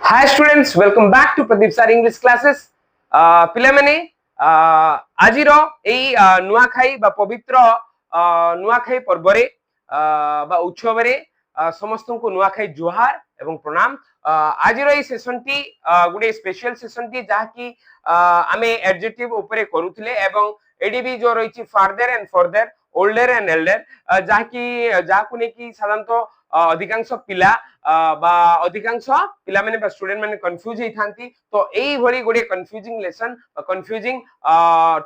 Hi students, welcome back to Pradeep Sir English classes. पिला माने आजिर एई नुआखाई बा पवित्र नुआखाई पर्वरे बा उत्सवरे समस्तଙ୍କୁ नुआखाई जुहार एवं प्रणाम। आजिर एई सेशनटी गुडे स्पेशल सेशनटी जाकी आमे एडजेक्टिव ऊपर करूथिले एवं एडी भी जो रहिछि farther and further older and elder जाकी जाकु नेकी साधारणतः अधिकांश पिला बा अधिकांश पिला माने बा स्टूडेंट माने कंफ्यूज हेई थांती तो एई भरी गोटे कंफ्यूजिंग लेसन कंफ्यूजिंग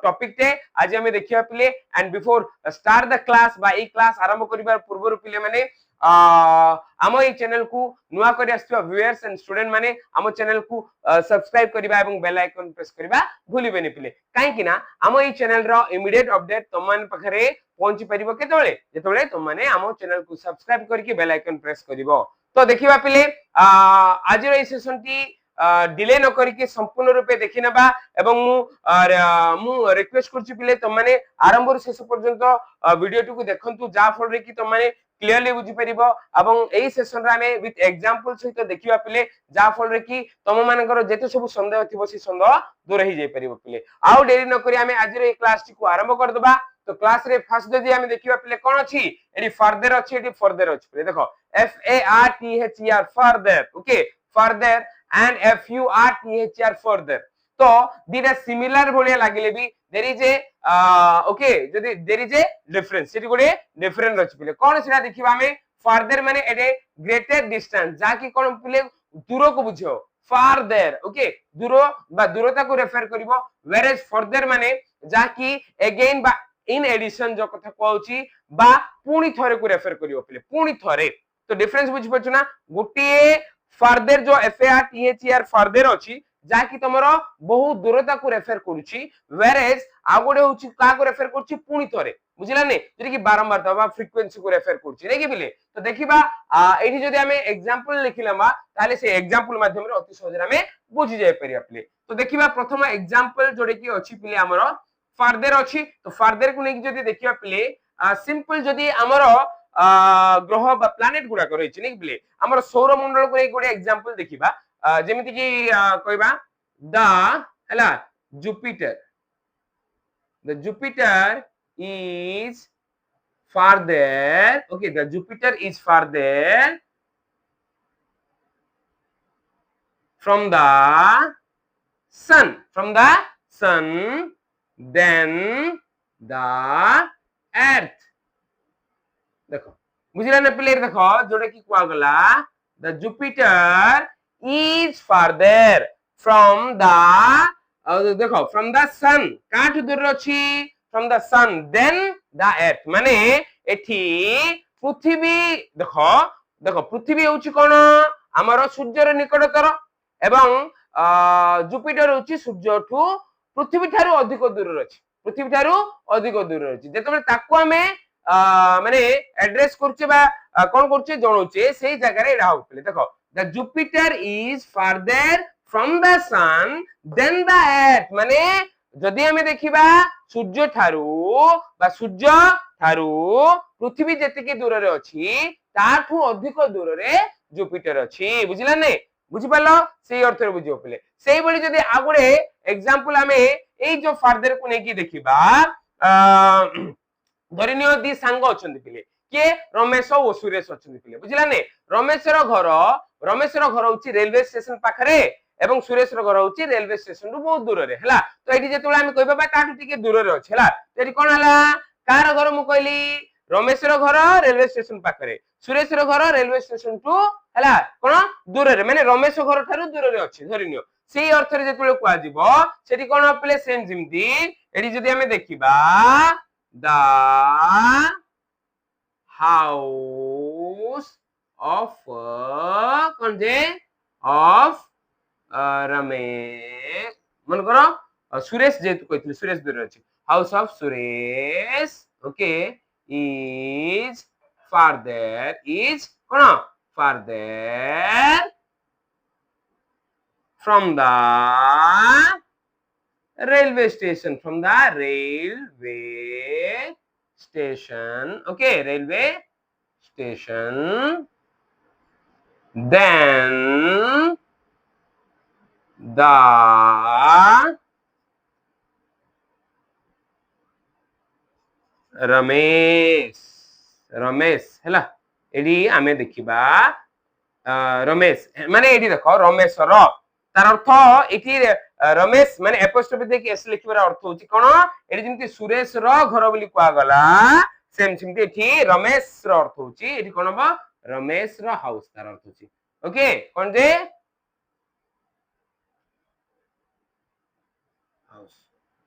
टॉपिक टे आज हमें देखिया पिले and before start the class बा एई क्लास आरंभ करिबार पूर्व पिले माने आम ए चैनल को नुआ करी आस्थिबा व्यूअर्स एंड स्टूडेंट माने आम चैनल को सब्सक्राइब करिबा एवं बेल आइकन प्रेस करिबा भूलिबेनी पिले काहे कि ना आम ए चैनल रो इमीडिएट अपडेट तमन पखरे पहुंची परिबो केतबेले जेतबेले तुम माने आम चैनल को सब्सक्राइब करके बेल आइकन प्रेस करिवो। तो देखिबा पिले आज रो ए सेशन टी डिले न करके संपूर्ण रूपे देखि नबा एवं मु रिक्वेस्ट करछि पिले तुम माने आरंभ रो शेष पर्यंत वीडियो टू को देखंतु जा फल रे कि तुम माने क्लियरली बुझी परिबो एवं एई सेशन रे हमें विथ एग्जांपल सहित देखिबा पिले जा फल रे कि तुम मानकर जेते सब संदेह थिबो से संदेह दूर ही जाय परिबो पिले। आउ देरी न करी हमें आज रो ए क्लास टी को आरंभ कर दबा। तो क्लास रे फर्स्ट जदी हमें देखिबा पिले कोन अछि एडी फर्दर अछि एडी फर्दर अछि पिले देखो F A R T H E R further okay further and F U R T H E R further तो दीटा सिमिलर भलिया लागिले भी देयर इज ए ओके जदी देयर इज ए डिफरेंस सेठी गोटे difference अछि पिले कोन सेटा देखिबा हमें फर्दर माने एडे ग्रेटर डिस्टेंस जाकी कोन पिले दूर को बुझो फारदर ओके दूर बा दूरता को रेफर करिवो वेयर इज फर्दर माने जाकी अगेन बा इन एडिशन जो कथा कहउची बा पुणी थरे को रेफर करिवो पिले पुणी थरे तो डिफरेंस बुझ पछ ना गोटे फर्दर जो F A R T H E R further अछि जाकी तमरो बहुत दूरता को रेफर करूची वेयर इज आ गोटे होची का को रेफर करूची पुणी थरे बुझिला ने जति कि बारंबार तबा फ्रीक्वेंसी को रेफर करूची नै कि बिले तो देखिबा एठी जदी हमें एग्जांपल लिखिलामा ताले से एग्जांपल माध्यम रे अति सहज रे हमें बुझी जाय परिया पिले। तो देखिबा प्रथम एग्जांपल जोडे कि अछि पिले हमरो फर्दर अछि तो फर्दर को नै कि जदी देखिबा पिले सिंपल जदी हमरो ग्रह बा प्लैनेट गुडा को रहिछि नै कि पिले हमरो सौर मंडल को नै गोटे एग्जांपल देखिबा जेमिति कि कहबा द हला Jupiter the Jupiter is farther okay the Jupiter is farther from the sun than the earth देखो बुझिला ना पिले देखो जोडे की कुआ गला the Jupiter is farther from the देखो from the sun काठ दूर अछि from the sun then the earth माने एठी पृथ्वी देखो देखो पृथ्वी होछि कोन हमर सूर्य रे निकटतर एवं जुपिटर होछि सूर्य ठू पृथ्वी थारु अधिक दूर अछि पृथ्वी थारु अधिक दूर अछि जेतबे ताको हमें माने एड्रेस करछे बा कोन करछे जणोचे सेही जगह रे एडा होतले देखो the Jupiter is farther from the sun than the earth माने जदी हमें देखिबा सूर्य थारु बा सूर्य थारु पृथ्वी जेतिके दूर रे अछि ताठू अधिक दूर रे जुपिटर अछि बुझिला ने बुझि पालो सेही अर्थ रे बुझियो पले सेही बडी जदी आगुडे एग्जांपल हमें एई जो फारदर को नेकी देखिबा धरिनियो दी सांग अछंती पिले के रमेश ओ सुरेश अछंती पिले बुझिला ने रमेशर घर होची रेलवे स्टेशन पाखरे एवं सुरेश रो घर होची रेलवे स्टेशन रु बहुत दूर रे हला तो एठी जेतोला हम कहबा बा काटू टिके दूर रे अछि हला एठी कोन हला कार घर मु कहली रमेश रो घर रेलवे स्टेशन पाखरे सुरेश रो घर रेलवे स्टेशन टू हला कोन दूर रे माने रमेश घर थारु दूर रे अछि धरिनियो सेही अर्थ रे जेतोले कुआ जिवो सेठी कोन अपले सेम जिमती एठी जदी हमें देखिबा the house of of Ramesh मन करो सुरेश जेतु कहथिले सुरेश दूर अछि house of Suresh okay is cone फारदर from the railway station okay railway station then the Ramesh Ramesh हैला एडी आमे देखिबा रमेश माने एडी देखो रमेश रो तार अर्थ एठी रमेश माने एपोस्ट्रोफी देखि एस लिखिबार अर्थ होची कोन एडी जेंति सुरेश रो घर बोली कुआ गला सेम सेमति एठी रमेश रो अर्थ होची एठी कोन बा रमेश रो हाउस तार अर्थ होची ओके कोन जे हाउस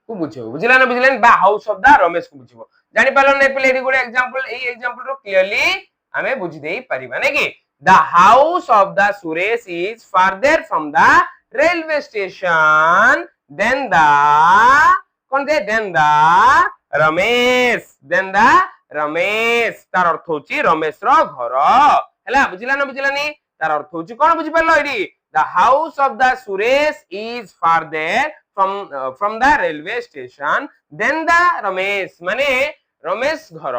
को बुझियो बुझिला ना बुझिलेन बा हाउस ऑफ द रमेश को बुझियो जानि पालो नै पले एडी गोटे एग्जांपल एई एग्जांपल रो क्लियरली हमें बुझि देई परिबा नै कि the house of the Suresh is farther from the railway station than the Ramesh तार अर्थ होची रमेश रो घर हैला बुझिला ना बुझिलानी तार अर्थ होची कोन बुझि परलो AD the house of the Suresh is farther from the railway station than the Ramesh माने रमेश घर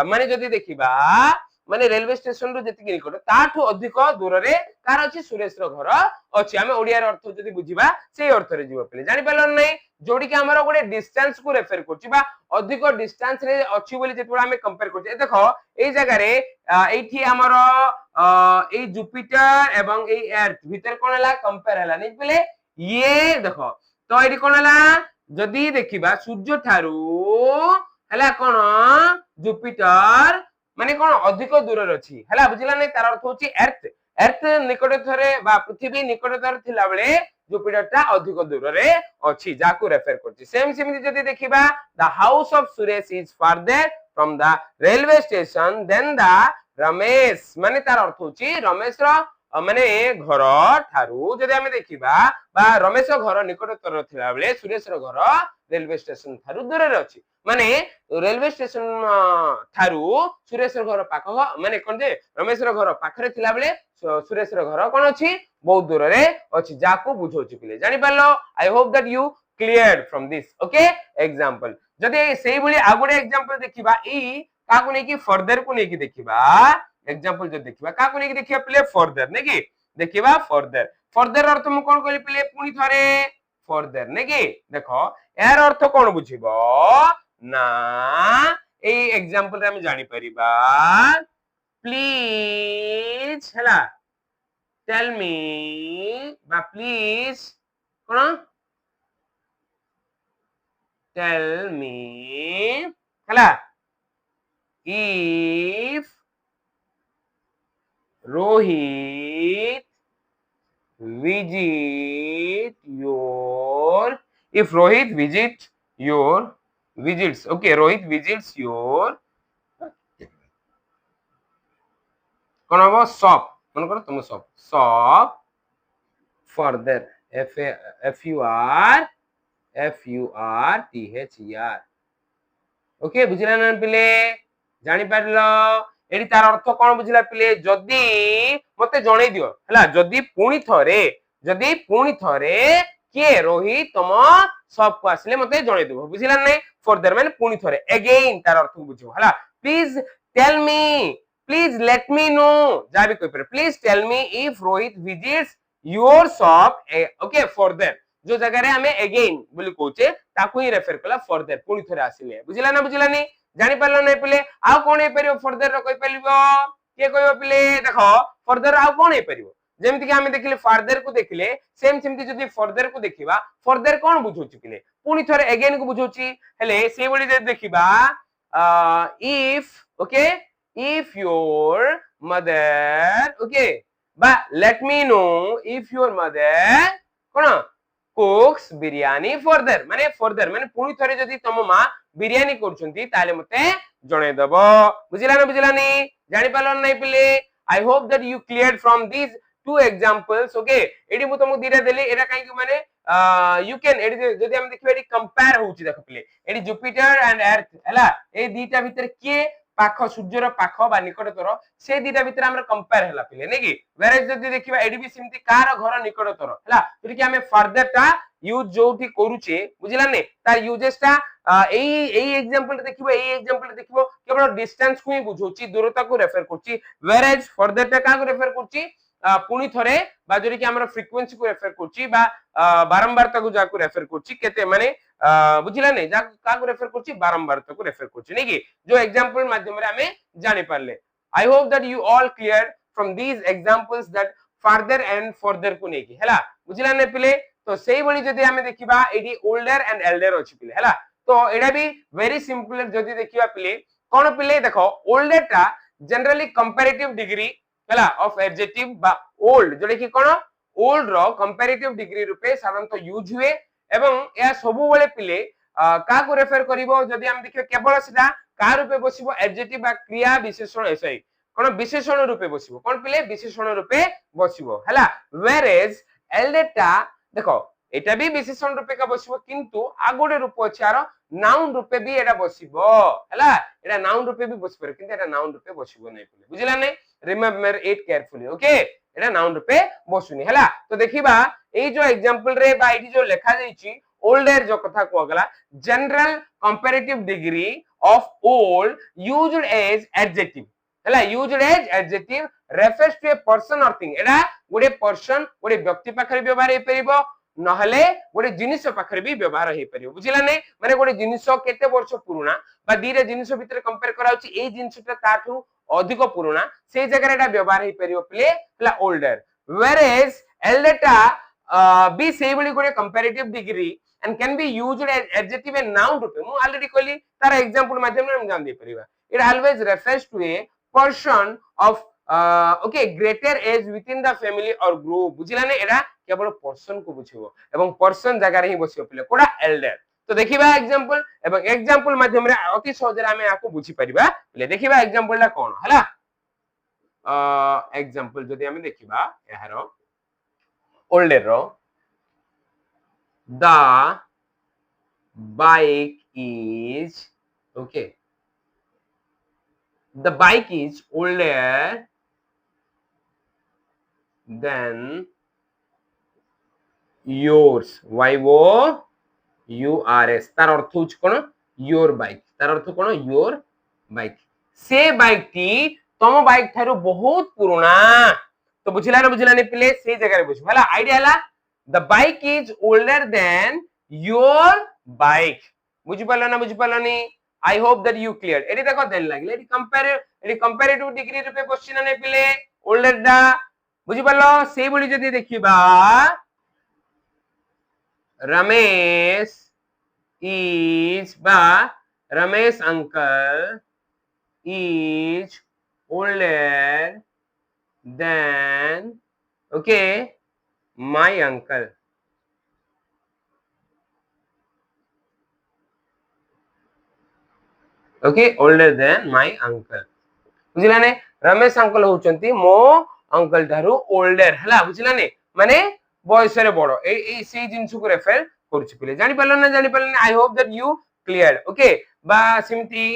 माने जदी देखिबा माने रेलवे स्टेशन रो जति निकट ताठो अधिक दूर रे कार अछि सुरेश रो घर अछि हमें ओडिया रो अर्थ जदी बुझिबा सेही अर्थ रे जीव पले जानि पालन नै जोडी के हमरो गोटे डिस्टेंस को रेफर करछि बा अधिक डिस्टेंस रे अछि बोली जेतबा हमें कंपेयर करछि देखो एई जगह रे एठी हमरो एई जुपिटर एवं एई अर्थ भीतर कोन हला कंपेयर हला नै पले ये देखो तो एठी कोन हला जदी देखिबा सूर्य थारू हला कोन जुपिटर माने कोन अधिक दूर अछि हला बुझिला नै तार अर्थ होची अर्थ निकटतरे बा पृथ्वी निकटतर थिला बेले जुपिटर ता अधिक दूर रे अछि जाकू रेफर करछि सेम सेम जदी देखिबा the house of Suresh is farther from the railway station than the Ramesh माने तार अर्थ होची रमेश रो माने घर थारू जदी हमें देखिबा बा रमेश रो घर निकटतर थिला बेले सुरेश रो घर रेलवे स्टेशन थारू दूर रे अछि माने रेलवे स्टेशन थारू सुरेश रो घर पाख माने कोन जे रमेश रो घर पाखरे थिला बेले सुरेश रो घर कोन अछि बहुत दूर रे अछि जाको बुझोछि पिले जानि पालो आई hope that you cleared from this okay example जदि सेही भली आगुडे एग्जांपल देखिबा ई काकु नै कि फर्दर को नै कि देखिबा एग्जांपल जो देखिबा काकु नै कि देखिबा पिले फर्दर नै कि देखिबा फर्दर अर्थ मु कोन कहली पिले पुनी थरे फर्दर नै कि देखो यार अर्थ कोन बुझिबो ना ए एग्जांपल रे हम जानि परिबा प्लीज हला टेल मी बा प्लीज कोन टेल मी हला if Rohit visits okay Rohit visits your কোন হবো shop মনে করো তুমি shop further f u r t h e r okay बुझिला ना पिले जानि पारलो एडी तार अर्थ कोन बुझिला पिले जदी मते जणै दियो हला जदी पुणी थरे के रोहित तुम सब को आसले मते जणै देबो बुझिला नै फर्दर माने पुणी थरे अगेन तार अर्थ बुझो हला please tell me please let me know जाबी कोइ पर please tell me if Rohit visits your shop okay further जो जगह रे हमें अगेन बोली कहूचे ताकू ही रेफर कला फर्दर पुणी थरे आसिले बुझिला ना बुझिला नी जानि पारलो नै पिले आ कोन हे परियो फर्दर रो कोइ परिबो के कहबो पिले देखो फर्दर आ कोन हे परियो जेमति कि हमें देखिले फारदर को देखिले सेम सेमति जदी फर्दर को देखिबा फर्दर कोन बुझोची पिले पुणी थरे अगेन को बुझोची हेले से बडी जे देखिबा if okay if your mother okay बा let me know if your mother कोन cooks biryani further माने पुणी थरे जदी तम मा बिरयानी करछंती ताले मते जणे दबो बुझिला ना बुझिलानी जानि पालन नै पिले I hope that you cleared from these two examples okay एडी मु तुमको दिरा देली एटा काई कि माने यू कैन एडी जदी हम देखिबा एडी कंपेयर होउची देख पिले एडी जुपिटर एंड अर्थ हला ए दीटा भीतर के पाख सूर्य रो पाख बा निकटतर से दीटा भीतर हमर कंपेयर हला पिले नै कि वेरेज जदी देखिबा एडी भी सिमती कार घर निकटतर हला फिर कि हमें फर्दर ता यूज जोठी करूचे बुझिला नै तार यूजेस ता एई एग्जांपल देखिबो केवल डिस्टेंस को ही बुझोची दूरता को रेफर करची वेरेज फर्दर ता का को रेफर करची पुणी थरे बा जोरी कि हमर फ्रीक्वेंसी को रेफर करछि बा बारंबारता को जाको रेफर करछि केते माने बुझिला नै जा का को रेफर करछि बारंबारता को रेफर करछि नै कि जो एग्जांपल माध्यम रे हमें जानि पारले आई hope that you all clear from these examples that farther and further को नै कि हला बुझिला नै पिले तो सेही बळी जदी हमें देखिबा एडी ओल्डर एंड एल्डर अछि पिले हला तो एडा भी वेरी सिंपल जदी देखिबा पिले कोन पिले देखो ओल्डर टा जनरली कंपैरेटिव डिग्री हला ऑफ एडजेक्टिव बा ओल्ड जोडे कि कोन ओल्ड रो कंपैरेटिव डिग्री रूपे साधारणतः यूज हुए एवं या सबु बेले पिले का को रेफर करिवो जदी हम देखियो केवल सिधा का रूपे बसिबो एडजेक्टिव बा क्रिया विशेषण एसई कोन विशेषण रूपे बसिबो कोन पिले विशेषण रूपे बसिबो हला वेयर इज एल्डेटा देखो एटा भी विशेषण रूपे का बसिबो किंतु आगोडे रूप अछि आरो नाउन रूपे भी एटा बसिबो हला एटा नाउन रूपे भी बसिबो किंतु एटा नाउन रूपे बसिबो नै पिले बुझिला नै remember it carefully okay Etah noun रूपे बसुनी हला तो देखिबा एई जो एग्जांपल रे बा एटी जो लिखा जाईची ओल्डर जो कथा को गला general comparative degree of old used as adjective हला used as adjective refers to a person or thing एटा गोटे पर्सन गोटे व्यक्ति पाखरे व्यवहार हे परिबो नहले गोटे जिनिस पाखरे भी व्यवहार हे परिबो बुझिला नै माने गोटे जिनिस केते वर्ष पुराना बा दीरे जिनिस भितर कंपेयर कराउची ए जिनिसटा ताठू अधिक पुराना से जगह एटा व्यवहार हे परिबो प्ले प्ला ओल्डर वेयर इज एल्डरटा बी सेबली गोटे comparative degree and can be used as adjective and noun रूपे मु ऑलरेडी कहली तार एग्जांपल माध्यम रे हम जान दे परिबा it always refers to a person of okay greater age within the family or group बुझिला नै era केवल पर्सन को बुझिबो एवं पर्सन जगह रे ही बसियो पिले कोडा एल्डर तो देखिबा एग्जांपल एवं एग्जांपल माध्यम रे अति सहज रे हमें आको बुझी परिबा पिले देखिबा एग्जांपल ला कोन हला एग्जांपल जदी हमें देखिबा एहारो ओल्डर रो the bike is okay the bike is older than yours y o u r s तार अर्थ होच कोन your bike तार अर्थ कोन your bike से बाइक टी तम बाइक थारो बहुत पुराना तो बुझिला ने पिले से जगह रे बुझ मला आईडिया हला the bike is older than your bike बुझ पालो नी I hope that you cleared एडी देखो देन लागले एडी कंपैरेटिव डिग्री रूपे क्वेश्चन ने पिले older दा बुझ पालो से बोली जदी देखिबा रमेश is बा Ramesh uncle is older than okay my uncle okay older than my uncle बुझिला ने रमेश अंकल होचंती मो अंकल थारु ओल्डर हला बुझिला ने माने बयस रे बडो ए से जिंस को रेफर करछि पिले जानि पालन ना I hope that you clear okay बा सिमती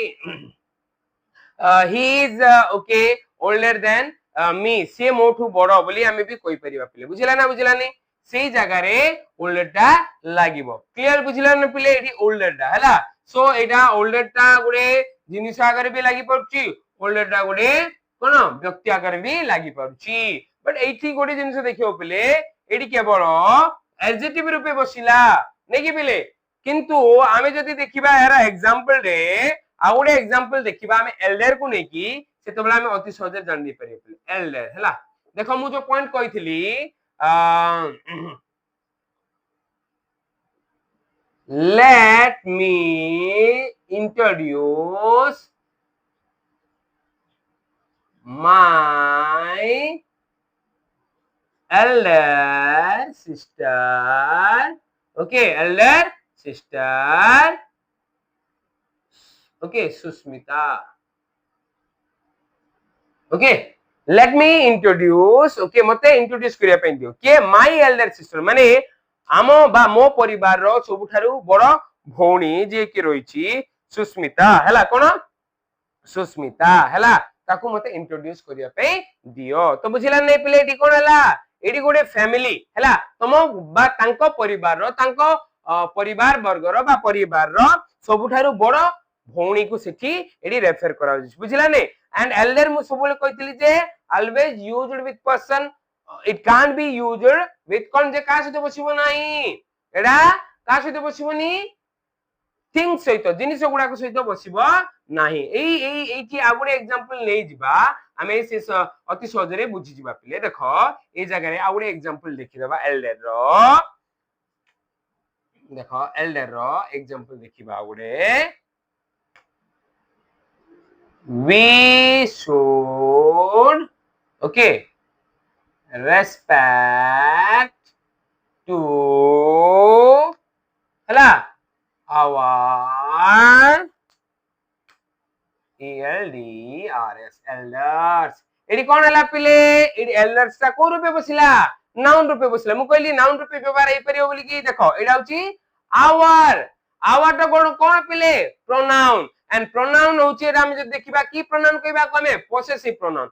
he is okay older than me से मोठू बडो बोली हमें भी कोई परिबा पिले बुझिला नै सेही जगह रे ओल्डरटा लागिबो क्लियर बुझिला न पिले एठी ओल्डरटा हला सो एटा ओल्डरटा गुडे जिनिस आकर भी लागि पड़छि ओल्डरटा गुडे कोन व्यक्ति आकर भी लागि पड़छि बट एठी गुडे जिनिस देखियो पिले एठी केवल एडजेक्टिव रूपे बसिला नै कि पिले किंतु आमे जदी देखिबा यार एग्जांपल रे आ गुडे एग्जांपल देखिबा आमे एल्डर को नै कि सेतबला आमे अति सहज जान दी परिबे पिले एल्डर हला देखो मु जो point कहितली let me introduce my elder sister okay elder sister okay Susmita okay let me introduce okay मते इंट्रोड्यूस करिया पे दियो के माय एल्डर सिस्टर माने आमो बा मो परिवार रो सबुठारु बड़ भौणी जे कि रहिछि सुस्मिता हला कोन सुस्मिता हला ताकू मते इंट्रोड्यूस करिया पे दियो तो बुझिला नै पिले एटी कोन हला एटी गोटे फैमिली हला तम बा तांको परिवार रो तांको परिवार वर्ग रो बा परिवार रो सबुठारु बड़ भौणी को सेठी एडी रेफर करा बुझिला नै एंड एल्डर मु सबले कहितली जे always used with person it can't be used with कौन जे का सहित बसिबो नाही एडा का सहित बसिबोनी थिंग्स सहित जिनिस गुडा को सहित बसिबो नाही एठी आ गुडे एग्जांपल नै जिबा हमें से अति सहज रे बुझी जिबा पिले देखो ए जगह रे आ गुडे एग्जांपल देखि देबा एल्डर रो देखो एल्डर रो एग्जांपल देखिबा गुडे we should okay respect to hela our elders elders एडी कोन हला पिले एडी एल्डर्स ता को रूपे बसिला नाउन रूपे बसिला मु कहली नाउन रूपे व्यवहार ए परियो बोली कि देखो एडा होची our ता कोन पिले प्रोनाउन and pronoun होची एडा हम जे देखिबा की pronoun कहबा को हमें possessive pronoun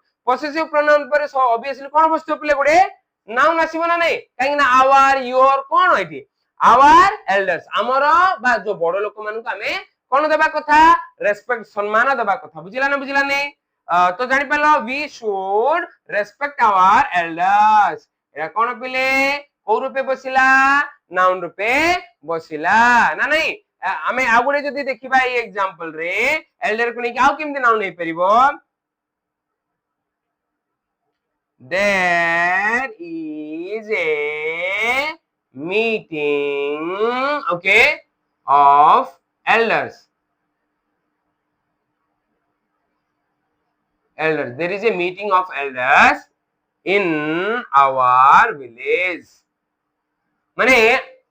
पर obviously कोन बस्तु पिले गुडे नाउन आसीबो ना नै काहे ना our your cone होइती our elders हमरो बा जो बड़ लोक मान को हमें कोन देबा कथा रेस्पेक्ट सम्मान देबा कथा बुझिला नै तो जानि पालो we should respect our elders एडा कोन पिले को रूपे बसिला नाउन रूपे बसिला ना नै हमें आगुडे जदी देखिबा ए एग्जांपल रे एल्डर को नै आउ केमते नाउन नै परिबो there is a meeting okay of elders there is a meeting of elders in our village माने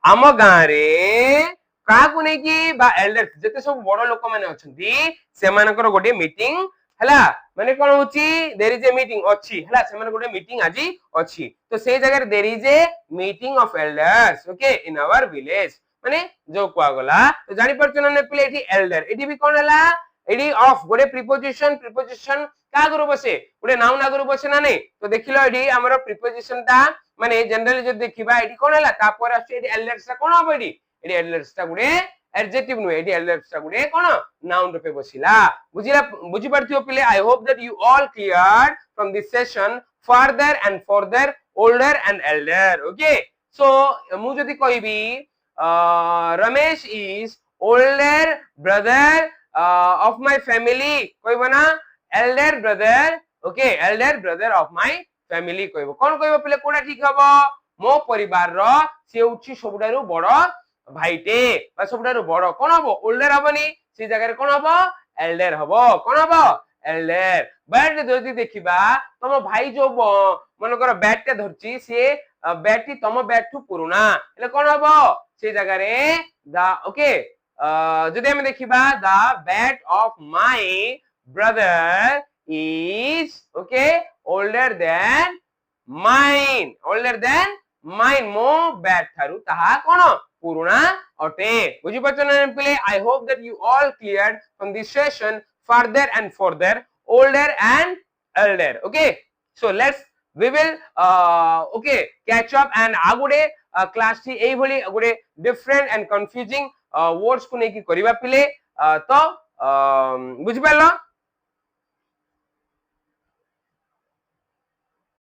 आम गाँ रे काकु नै कि बा एल्डर्स जते सब बड़ लोक माने अछंती से मानकर गोटे मीटिंग हला माने कोन होची देयर इज ए मीटिंग अछि हला से माने गोटे मीटिंग आजी अछि तो से जगह there is a meeting of elders okay in our village माने जो कुआ गला तो जानि परछन ने प्ले एठी एल्डर एठी भी कोन हला एडी ऑफ गोटे प्रीपोजिशन का गुरु बसे गोटे नाउन आगुरु बसे ना नै तो देखिलो एडी हमर प्रीपोजिशन ता माने जनरली जो देखिबा एडी कोन हला तापर आछे एडी एल्डर्स ता कोन होबो एडी एडी एल्डर्स ता गुडे एडजेक्टिव नु एडी एल्डर्स ता गुडे कोन नाउन रूपे बसिला बुझी पड़थियो पिले I hope that you all cleared from this session further and further older and Elder okay so मु जदी कहबी Ramesh is older brother of my family कहबो ना Elder brother okay Elder brother of my family कहबो कोन कहबो पिले कोडा ठीक हबो मो परिवार रो से उछि सबडारु बड़ भाईटे बा सबडारु बड़ कोन हबो ओल्डर हबनी से जगह रे कोन हबो एल्डर हबो कोन हबो एल्डर बट जदी देखिबा तम भाई जो मनकर बैट टे धरची से बैटटी तम बैट ठु पुरुना एले कोन हबो से जगह रे द ओके जदी हम देखिबा the bat of my brother is okay older than mine mo bat tharu taha kono puruna ote buji pachana pile I hope that you all cleared from this session further and further older and elder okay so we will okay catch up and agude class ti ei bholi agude different and confusing words ku nei ki kariba pile to buji parlo